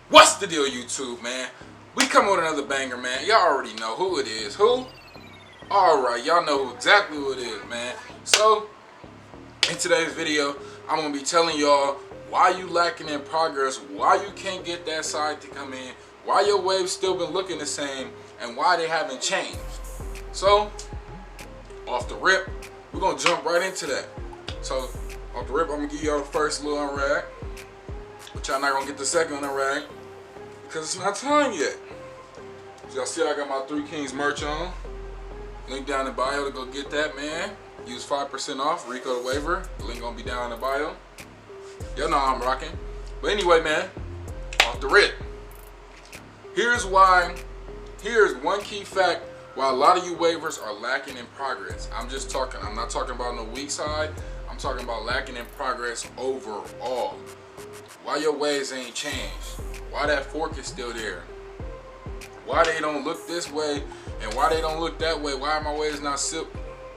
What's the deal, YouTube, man? We come with another banger, man. Y'all already know who it is. Who? Alright, y'all know exactly who it is, man. So, in today's video, I'm going to be telling y'all why you lacking in progress, why you can't get that side to come in, why your waves still been looking the same, and why they haven't changed. So, off the rip, we're going to jump right into that. So, off the rip, I'm going to give y'all the first little unrag, but y'all not going to get the second unrag, because it's not time yet. So y'all see I got my Three Kings merch on. Link down in the bio to go get that, man. Use 5% off, ricothewaver. The link gonna be down in the bio. Y'all know I'm rocking. But anyway, man, off the rip. Here's one key fact why a lot of you waivers are lacking in progress. I'm not talking about no weak side. I'm talking about lacking in progress overall. Why your waves ain't changed? Why that fork is still there? Why they don't look this way and why they don't look that way? Why my waves not silk?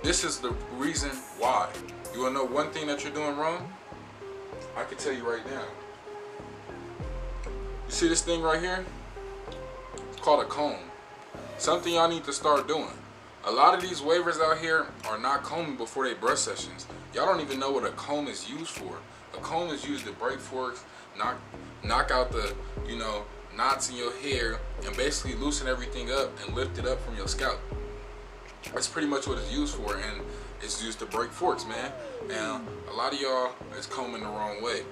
This is the reason why. You wanna know one thing that you're doing wrong? I can tell you right now. You see this thing right here? It's called a comb. Something y'all need to start doing. A lot of these waivers out here are not combing before they brush sessions. Y'all don't even know what a comb is used for. A comb is used to break forks, knock out the, knots in your hair, and basically loosen everything up and lift it up from your scalp. That's pretty much what it's used for, and it's used to break forks, man. Now, a lot of y'all is combing the wrong way.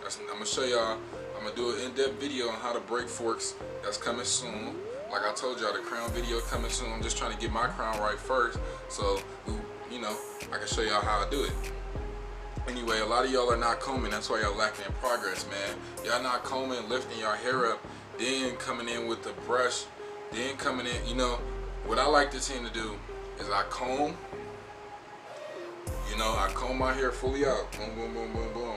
I'm gonna show y'all. I'm gonna do an in-depth video on how to break forks. That's coming soon. Like I told y'all, the crown video coming soon. I'm just trying to get my crown right first, so I can show y'all how I do it. Anyway, a lot of y'all are not combing. That's why y'all lacking in progress, man. Y'all not combing, lifting your hair up, then coming in with the brush, then coming in. What I like this team to do is I comb. I comb my hair fully out. Boom, boom, boom, boom, boom.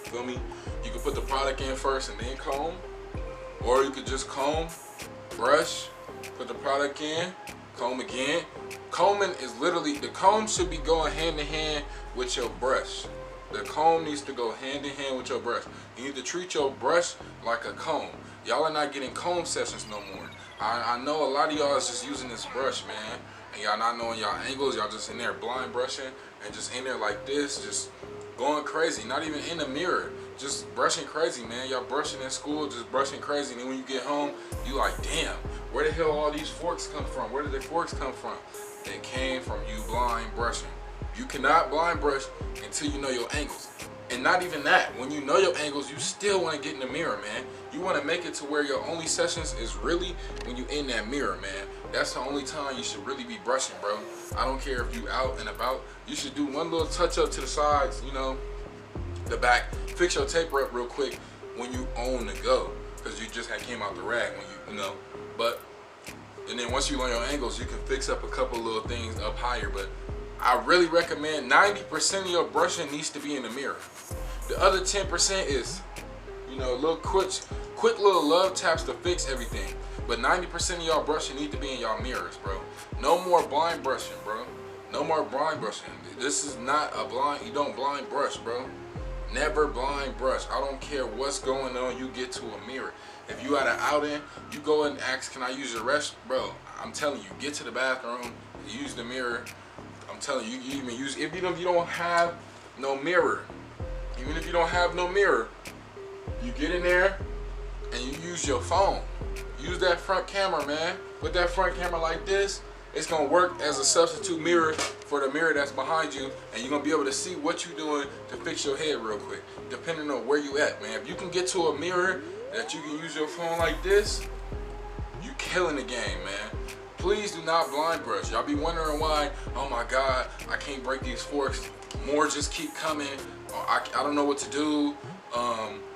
Feel me? You can put the product in first and then comb, or you could just comb, brush, put the product in, comb again. Combing is literally, the comb should be going hand in hand with your brush. The comb needs to go hand in hand with your brush. You need to treat your brush like a comb. Y'all are not getting comb sessions no more. I know a lot of y'all is just using this brush, man, and y'all not knowing y'all angles. Y'all just in there blind brushing and just in there like this, just going crazy. Not even in the mirror, just brushing crazy, man. Y'all brushing in school, just brushing crazy, and then when you get home, you like, damn, where the hell all these forks come from? Where did the forks come from? They came from you blind brushing. You cannot blind brush until you know your angles. And not even that, when you know your angles, you still want to get in the mirror, man. You want to make it to where your only sessions is really when you in that mirror, man. That's the only time you should really be brushing, bro. I don't care if you out and about. You should do one little touch up to the sides, the back. Fix your taper up real quick when you on the go, because you just came out the rack when But and then once you learn your angles, you can fix up a couple little things up higher. But I really recommend 90% of your brushing needs to be in the mirror. The other 10% is, little quick little love taps to fix everything. But 90% of y'all brushing need to be in y'all mirrors, bro. No more blind brushing, bro. No more blind brushing. This is not a blind, you don't blind brush, bro. Never blind brush. I don't care what's going on, you get to a mirror. If you at an outing, you go and ask, can I use your restroom? Bro, I'm telling you, get to the bathroom, use the mirror. I'm telling you, you even use, even if you don't have no mirror, you get in there and you use your phone. Use that front camera, man. Put that front camera like this. It's gonna work as a substitute mirror for the mirror that's behind you, and you're gonna be able to see what you're doing to fix your head real quick, depending on where you at, man. If you can get to a mirror that you can use your phone like this, you killing the game, man. Please do not blind brush. Y'all be wondering why, oh my God, I can't break these forks. More just keep coming. I don't know what to do.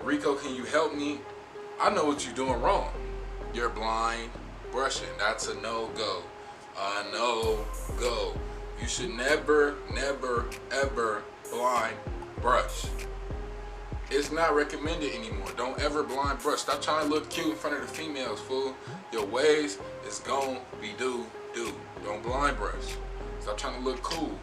Rico, can you help me? I know what you're doing wrong. You're blind brushing. That's a no-go. A no-go. You should never, never, ever blind brush. It's not recommended anymore. Don't ever blind brush. Stop trying to look cute in front of the females, fool. Your waves is gon' be do. Don't blind brush. Stop trying to look cool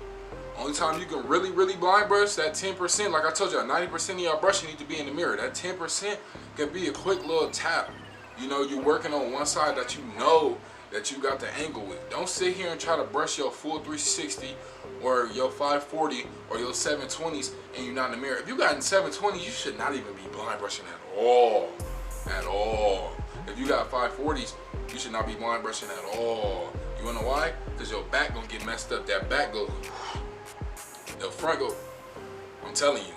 Only time you can really blind brush, that 10%, like I told you, 90% of y'all brushing need to be in the mirror. That 10% can be a quick little tap. You know, you're working on one side that you know that you got the angle with. Don't sit here and try to brush your full 360 or your 540 or your 720s and you're not in the mirror. If you got in 720s, you should not even be blind brushing at all. At all. If you got 540s, you should not be blind brushing at all. You wanna know why? Because your back gonna get messed up. That back goes, the front go. I'm telling you.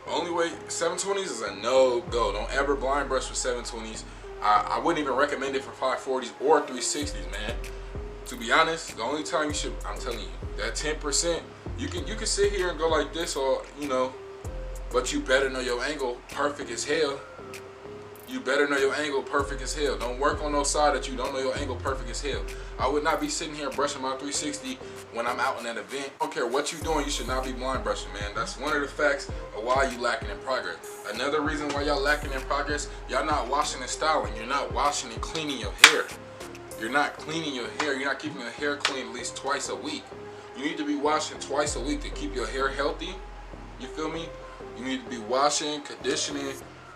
Only way, 720s is a no-go. Don't ever blind brush with 720s. I wouldn't even recommend it for 540s or 360s, man. To be honest, the only time you should, I'm telling you, that 10%, you can sit here and go like this, or you know, but you better know your angle perfect as hell. You better know your angle perfect as hell. Don't work on no side that you don't know your angle perfect as hell. I would not be sitting here brushing my 360 when I'm out in an event. I don't care what you're doing, you should not be blind brushing, man. That's one of the facts of why you lacking in progress. Another reason why y'all lacking in progress, y'all not washing and styling. You're not washing and cleaning your hair. You're not cleaning your hair. You're not keeping your hair clean at least twice a week. You need to be washing twice a week to keep your hair healthy. You feel me? You need to be washing, conditioning.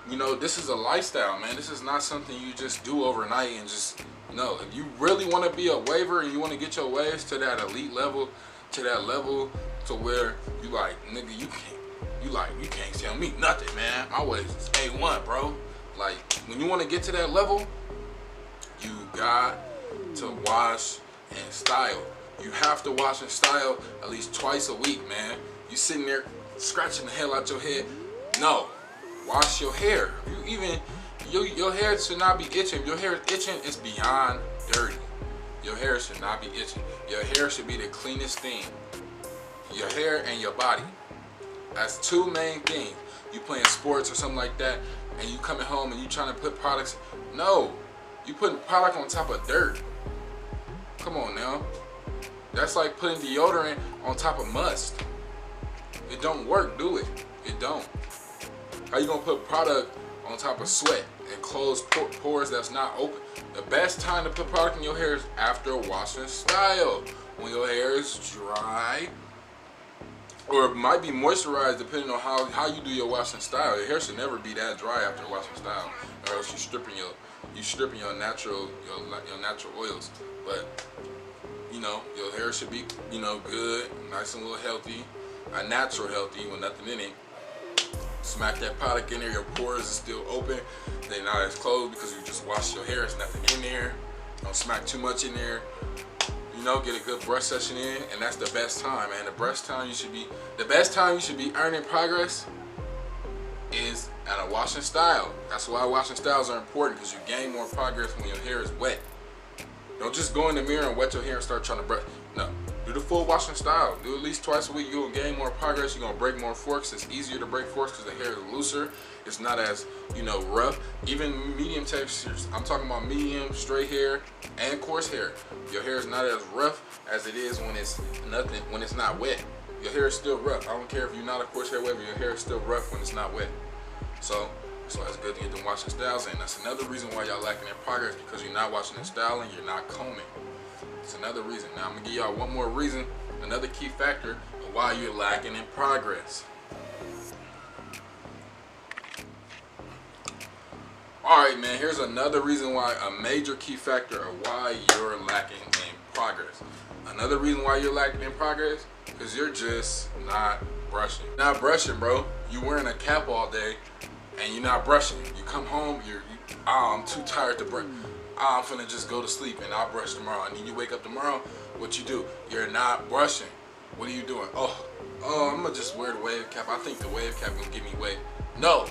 You know, this is a lifestyle, man. This is not something you just do overnight and just, no. If you really want to be a waver and you want to get your waves to that elite level, to that level to where you like, nigga, you can't tell me nothing, man. My waves is A1, bro. Like, when you want to get to that level, you got to wash and style. You have to wash and style at least twice a week, man. You sitting there scratching the hell out your head. No. Wash your hair. Your hair should not be itching. If your hair is itching, it's beyond dirty. Your hair should not be itching. Your hair should be the cleanest thing. Your hair and your body. That's two main things. You playing sports or something like that, and you coming home and you trying to put products. No, you putting product on top of dirt. Come on now. That's like putting deodorant on top of must. It don't work, do it? It don't. How you gonna put product on top of sweat and close pores that's not open? The best time to put product in your hair is after wash and style. When your hair is dry, or it might be moisturized depending on how you do your wash and style. Your hair should never be that dry after wash and style, or else you stripping your natural oils. But you know, your hair should be, you know, good, nice and a little healthy, a natural healthy with nothing in it. Smack that product in there, your pores are still open. They're not as closed because you just washed your hair, there's nothing in there. Don't smack too much in there. You know, get a good brush session in, and that's the best time, man. The best time you should be earning progress is at a wash and style. That's why wash and styles are important, because you gain more progress when your hair is wet. Don't just go in the mirror and wet your hair and start trying to brush. No. Do the full wash and style. Do at least twice a week. You'll gain more progress. You're gonna break more forks. It's easier to break forks because the hair is looser. It's not as, you know, rough. Even medium textures. I'm talking about medium, straight hair, and coarse hair. Your hair is not as rough as it is when it's nothing. When it's not wet. Your hair is still rough. I don't care if you're not a coarse hair waver. Your hair is still rough when it's not wet. So that's why it's good to get them washing styles in. That's another reason why y'all lacking in progress, because you're not washing and styling. You're not combing. It's another reason. Now I'm gonna give y'all one more reason, another key factor of why you're lacking in progress. Alright, man, here's another reason why, a major key factor of why you're lacking in progress. Another reason why you're lacking in progress, because you're just not brushing. Not brushing, bro. You wearing a cap all day and you're not brushing. You come home, I'm too tired to brush. I'm finna just go to sleep and I'll brush tomorrow. And then you wake up tomorrow, what you do? You're not brushing. What are you doing? Oh, I'm gonna just wear the wave cap. I think the wave cap gonna give me wave. No,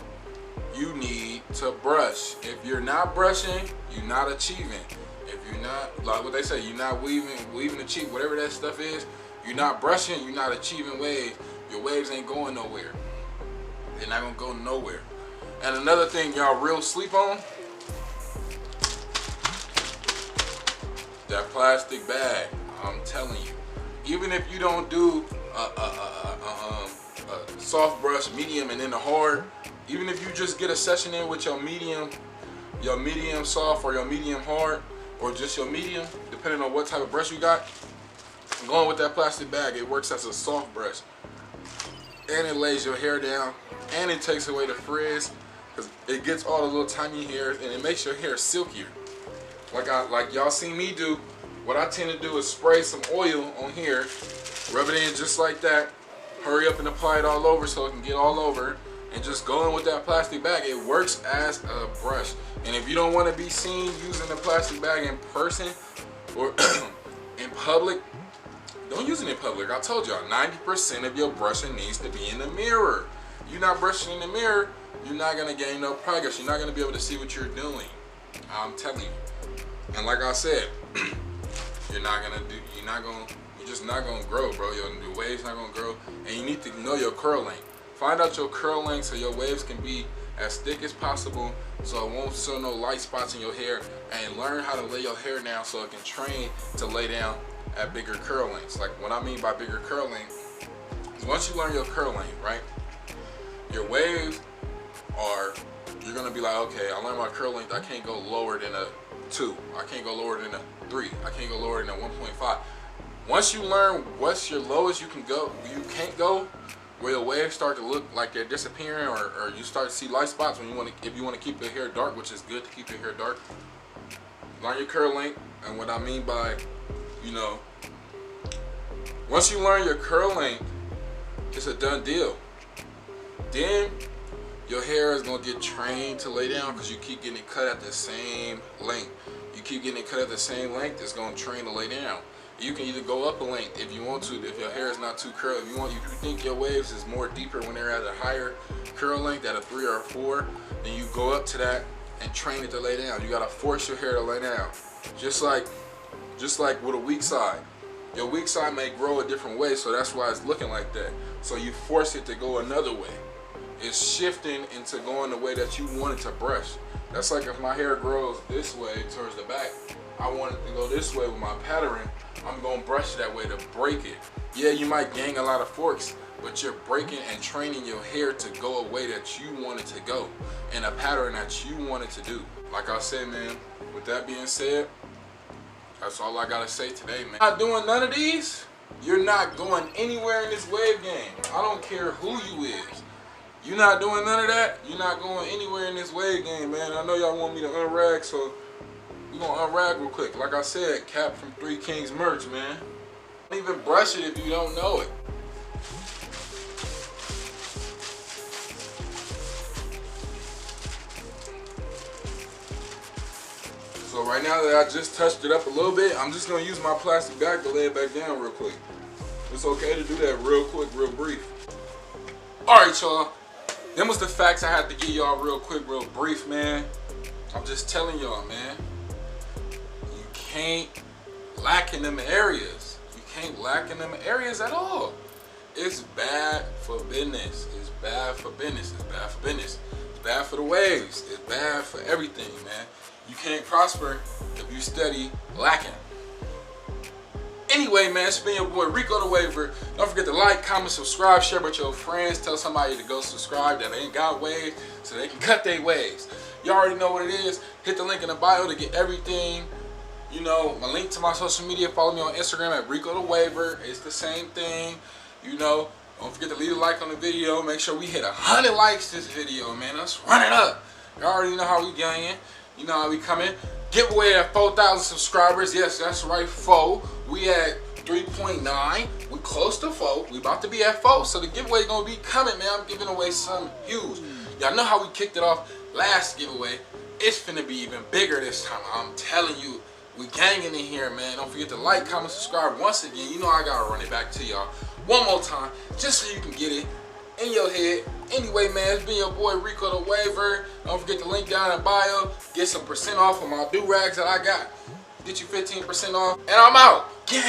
you need to brush. If you're not brushing, you're not achieving. If you're not, like what they say, you're not weaving achieve, whatever that stuff is, you're not brushing, you're not achieving waves. Your waves ain't going nowhere. They're not gonna go nowhere. And another thing y'all real sleep on, that plastic bag. I'm telling you, even if you don't do a soft brush, medium, and then a hard, even if you just get a session in with your medium soft or your medium hard, or just your medium, depending on what type of brush you got, Going with that plastic bag, it works as a soft brush. And it lays your hair down. And it takes away the frizz. Because it gets all the little tiny hairs. And it makes your hair silkier. Like y'all seen me do. What I tend to do is spray some oil on here. Rub it in just like that. Hurry up and apply it all over so it can get all over. And just go in with that plastic bag. It works as a brush. And if you don't want to be seen using the plastic bag in person or in public, don't use it in public. I told y'all, 90% of your brushing needs to be in the mirror. You're not brushing in the mirror, you're not gonna gain no progress. You're not gonna be able to see what you're doing. I'm telling you. And like I said, you're just not gonna grow, bro. Your waves not gonna grow, and you need to know your curl length. Find out your curl length so your waves can be as thick as possible, so it won't show no light spots in your hair, and learn how to lay your hair down so it can train to lay down at bigger curl lengths. Like what I mean by bigger curl length is once you learn your curl length, right? Your waves are, you're gonna be like, okay, I learned my curl length. I can't go lower than a 2. I can't go lower than a 3. I can't go lower than a 1.5. Once you learn what's your lowest you can go, you can't go, where your waves start to look like they're disappearing, or you start to see light spots when if you want to keep your hair dark, which is good to keep your hair dark. Learn your curl length, and what I mean by, you know, once you learn your curl length, it's a done deal. Then your hair is gonna get trained to lay down because you keep getting it cut at the same length. You keep getting it cut at the same length, it's gonna train to lay down. You can either go up a length if you want to, if your hair is not too curly. If you think your waves is more deeper when they're at a higher curl length, at a 3 or a 4, then you go up to that and train it to lay down. You gotta force your hair to lay down. Just like with a weak side. Your weak side may grow a different way, so that's why it's looking like that. So you force it to go another way. It's shifting into going the way that you want it to brush. That's like if my hair grows this way towards the back, I want it to go this way with my pattern. I'm gonna brush that way to break it. Yeah, you might gain a lot of forks, but you're breaking and training your hair to go a way that you want it to go, in a pattern that you want it to do. Like I said, man, with that being said, that's all I gotta say today, man. Not doing none of these, you're not going anywhere in this wave game. I don't care who you is. You're not doing none of that, you're not going anywhere in this wave game, man. I know y'all want me to unrag, so we're gonna unrag real quick. Like I said, Cap from 3 Kings merch, man. Don't even brush it if you don't know it. So right now that I just touched it up a little bit, I'm just gonna use my plastic bag to lay it back down real quick. It's okay to do that real quick, real brief. Alright, y'all. Them was the facts I had to give y'all real quick, real brief, man. I'm just telling y'all, man. You can't lack in them areas. You can't lack in them areas at all. It's bad for business. It's bad for business. It's bad for business. It's bad for the waves. It's bad for everything, man. You can't prosper if you steady lacking. Anyway, man, it's been your boy Rico the Waver. Don't forget to like, comment, subscribe, share with your friends. Tell somebody to go subscribe that ain't got waves so they can cut their waves. You already know what it is. Hit the link in the bio to get everything. You know, my link to my social media. Follow me on Instagram at Rico the Waver. It's the same thing. You know, don't forget to leave a like on the video. Make sure we hit 100 likes this video, man. Let's run it up. You already know how we going. You know how we coming. Giveaway at 4,000 subscribers. Yes, that's right, 4. We at 3.9. We close to 4. We about to be at 4. So the giveaway gonna be coming, man. I'm giving away something huge. Y'all know how we kicked it off last giveaway. It's finna be even bigger this time. I'm telling you, we ganging in here, man. Don't forget to like, comment, subscribe. Once again, you know I gotta run it back to y'all one more time, just so you can get it in your head. Anyway, man, it's been your boy Rico the Waver. Don't forget to link down in bio. Get some % off of my do-rags that I got. Get you 15% off. And I'm out. Gang.